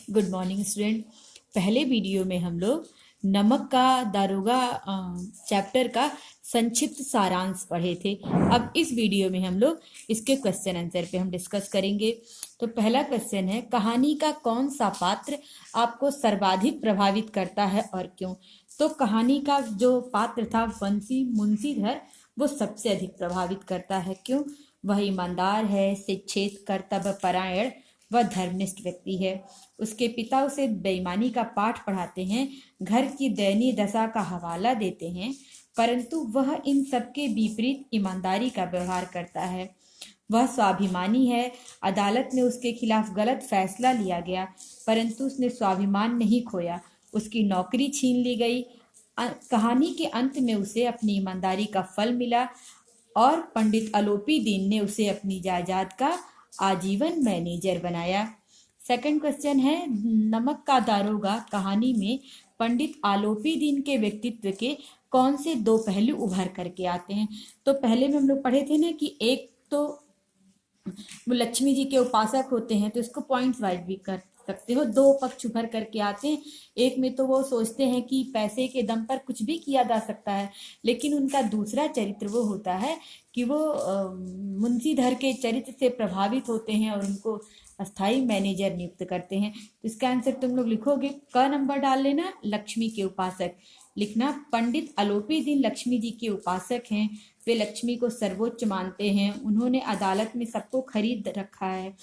Good morning student. पहले video में हम लोग नमक का दारोगा चैप्टर का संक्षिप्त सारांश पढ़े थे। अब इस वीडियो में हम लोग इसके क्वेश्चन आंसर पे हम डिस्कस करेंगे। तो पहला क्वेश्चन है, कहानी का कौन सा पात्र आपको सर्वाधिक प्रभावित करता है और क्यों? तो कहानी का जो पात्र था बंसी मुंशीधर, वो सबसे अधिक प्रभावित करता है। क्यों? वह ईमानदार है, शिक्षित, कर्तव्य परायण वह धर्मनिष्ठ व्यक्ति है। उसके पिता उसे बेईमानी का पाठ पढ़ाते हैं, घर की दयनीय दशा का हवाला देते हैं, परंतु वह इन सबके विपरीत ईमानदारी का व्यवहार करता है। वह स्वाभिमानी है। अदालत में उसके खिलाफ गलत फैसला लिया गया, परंतु उसने स्वाभिमान नहीं खोया। उसकी नौकरी छीन ली गई। कहानी के अंत में उसे अपनी ईमानदारी का फल मिला और पंडित आलोपी दीन ने उसे अपनी जायदाद का आजीवन मैनेजर बनाया। सेकंड क्वेश्चन है, नमक का दारोगा कहानी में पंडित आलोपी दीन के व्यक्तित्व के कौन से दो पहलू उभर करके आते हैं? तो पहले में हम लोग पढ़े थे ना कि एक तो वो लक्ष्मी जी के उपासक होते हैं, तो इसको पॉइंट्स वाइज भी कर सकते हो। दो पक्ष उभर करके आते हैं। एक में तो वो सोचते हैं कि पैसे के दम पर कुछ भी किया जा सकता है, लेकिन उनका दूसरा चरित्र वो होता है कि वो मुंशीधर के चरित्र से प्रभावित होते हैं और उनको अस्थाई मैनेजर नियुक्त करते हैं। तो इसका आंसर तुम लोग लिखोगे, क नंबर डाल लेना, लक्ष्मी के उपासक लिखना। पंडित आलोपी दीन लक्ष्मी जी के उपासक हैं। वे लक्ष्मी को सर्वोच्च मानते हैं। उन्होंने अदालत में सबको खरीद रखा है।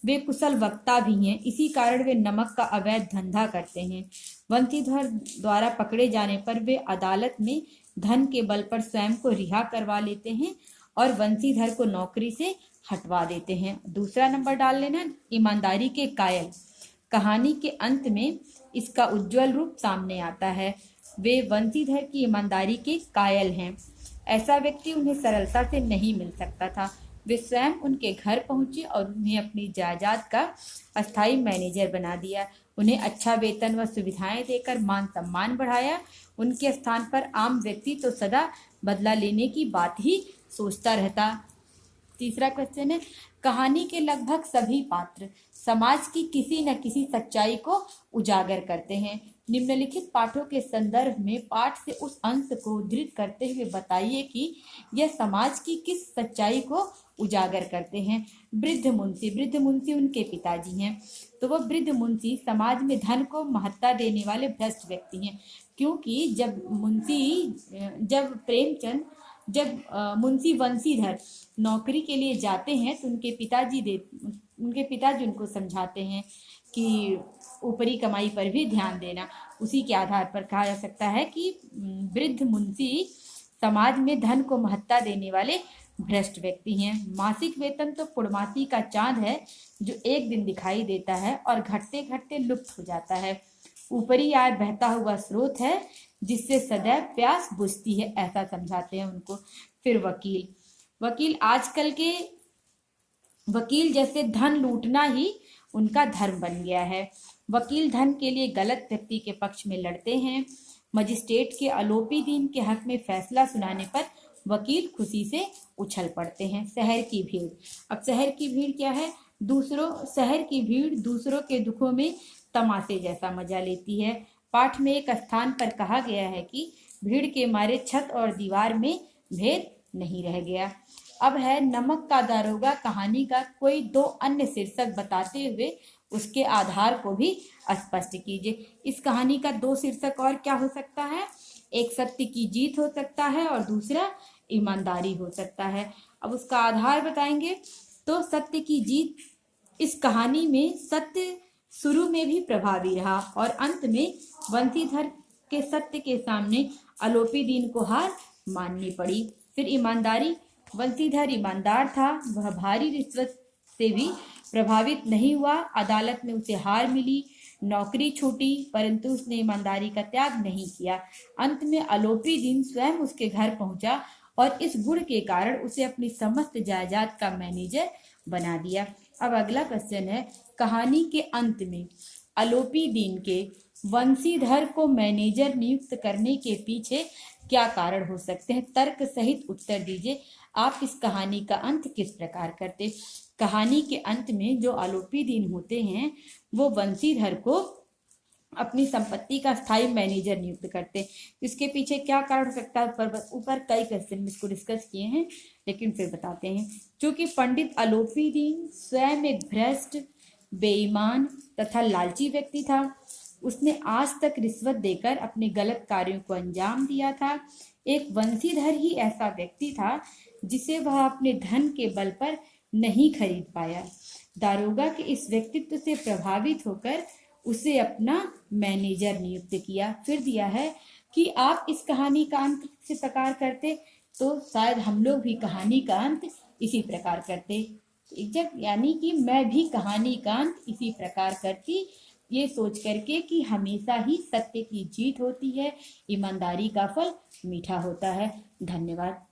वे कुशल वक्ता भी हैं, इसी कारण वे नमक का अवैध धंधा करते हैं। बंसीधर द्वारा पकड़े जाने पर वे अदालत में धन के बल पर स्वयं को रिहा करवा लेते हैं और बंसीधर को नौकरी से हटवा देते हैं। दूसरा नंबर डाल लेना, ईमानदारी के कायल। कहानी के अंत में इसका उज्जवल रूप सामने आता है। वे बंसीधर की ईमानदारी के कायल हैं। ऐसा व्यक्ति उन्हें सरलता से नहीं मिल सकता था। वे स्वयं उनके घर पहुंचे और उन्हें अपनी जायदाद का अस्थाई मैनेजर बना दिया। उन्हें अच्छा वेतन व सुविधाएं देकर मान सम्मान बढ़ाया। उनके स्थान पर आम व्यक्ति तो सदा बदला लेने की बात ही सोचता रहता। तीसरा क्वेश्चन है, कहानी के लगभग सभी पात्र समाज की किसी न किसी सच्चाई को उजागर करते हैं। निम्नलिखित पाठों के संदर्भ में पाठ से उस अंश को उद्धृत करते हुए बताइए कि यह समाज की किस सच्चाई को उजागर करते हैं। वृद्ध मुंशी उनके पिताजी हैं। तो वह वृद्ध मुंशी समाज में धन को महत्ता देने वाले भ्रष्ट व्यक्ति हैं, क्योंकि जब मुंशी बंसीधर नौकरी के लिए जाते हैं तो उनके पिताजी उनको समझाते हैं कि ऊपरी कमाई पर भी ध्यान देना। उसी के आधार पर कहा जा सकता है कि वृद्ध मुंशी समाज में धन को महत्ता देने वाले भ्रष्ट व्यक्ति हैं। मासिक वेतन तो पूर्णमासी का चांद है जो एक दिन दिखाई देता है और घटते घटते लुप्त हो जाता है। ऊपरी आय बहता हुआ स्रोत है जिससे सदैव प्यास बुझती है, ऐसा समझाते हैं उनको। फिर वकील आजकल के वकील जैसे धन लूटना ही उनका धर्म बन गया है। वकील धन के लिए गलत व्यक्ति के पक्ष में लड़ते हैं। मजिस्ट्रेट के आलोपी दीन के हक में फैसला सुनाने पर वकील खुशी से उछल पड़ते हैं। शहर की भीड़। अब शहर की भीड़ क्या है? शहर की भीड़ दूसरों के दुखों में तमाशे जैसा मजा लेती है। पाठ में एक स्थान पर कहा गया है कि भीड़ के मारे छत और दीवार में भेद नहीं रह गया। अब है, नमक का दारोगा कहानी का कोई दो अन्य शीर्षक बताते हुए उसके आधार को भी स्पष्ट कीजिए। इस कहानी का दो शीर्षक और क्या हो सकता है? एक सत्य की जीत हो सकता है और दूसरा ईमानदारी हो सकता है। अब उसका आधार बताएंगे तो सत्य की जीत। इस कहानी में सत्य शुरू में भी प्रभावी रहा और अंत में बंसीधर के सत्य के सामने आलोपी दीन को हार माननी पड़ी। फिर ईमानदारी। बंसीधर ईमानदार था। वह भारी रिश्वत से भी प्रभावित नहीं हुआ। अदालत में उसे हार मिली, नौकरी छूटी, परंतु उसने ईमानदारी का त्याग नहीं किया। अंत में आलोपी दीन स्वयं उसके घर पहुंचा और इस गुण के कारण उसे अपनी समस्त जायदाद का मैनेजर बना दिया। अब अगला क्वेश्चन है, कहानी के अंत में आलोपी दीन के बंसीधर को मैनेजर नियुक्त करने के पीछे क्या कारण हो सकते हैं? तर्क सहित उत्तर दीजिए। आप इस कहानी का अंत किस प्रकार करते? कहानी के अंत में जो आलोपीदीन होते हैं वो वंशीधर को अपनी संपत्ति का स्थायी मैनेजर नियुक्त करते हैं। इसके पीछे क्या कारण हो सकता है, ऊपर कई क्वेश्चन में इसको डिस्कस किए हैं, लेकिन फिर बताते हैं। क्योंकि पंडित आलोपीदीन स्वयं एक भ्रष्ट, बेईमान तथा लालची व्यक्ति था। उसने आज तक रिश्वत देकर अपने गलत कार्यों को अंजाम दिया था। एक वंशीधर ही ऐसा व्यक्ति था जिसे वह अपने धन के बल पर नहीं खरीद पाया। दारोगा के इस व्यक्तित्व से प्रभावित होकर उसे अपना मैनेजर नियुक्त किया। फिर दिया है कि आप इस कहानी का अंत किस प्रकार करते, तो शायद हम लोग भी कहानी का अंत इसी प्रकार करते। यानी कि मैं भी कहानी का अंत इसी प्रकार करती, ये सोच करके कि हमेशा ही सत्य की जीत होती है, ईमानदारी का फल मीठा होता है। धन्यवाद।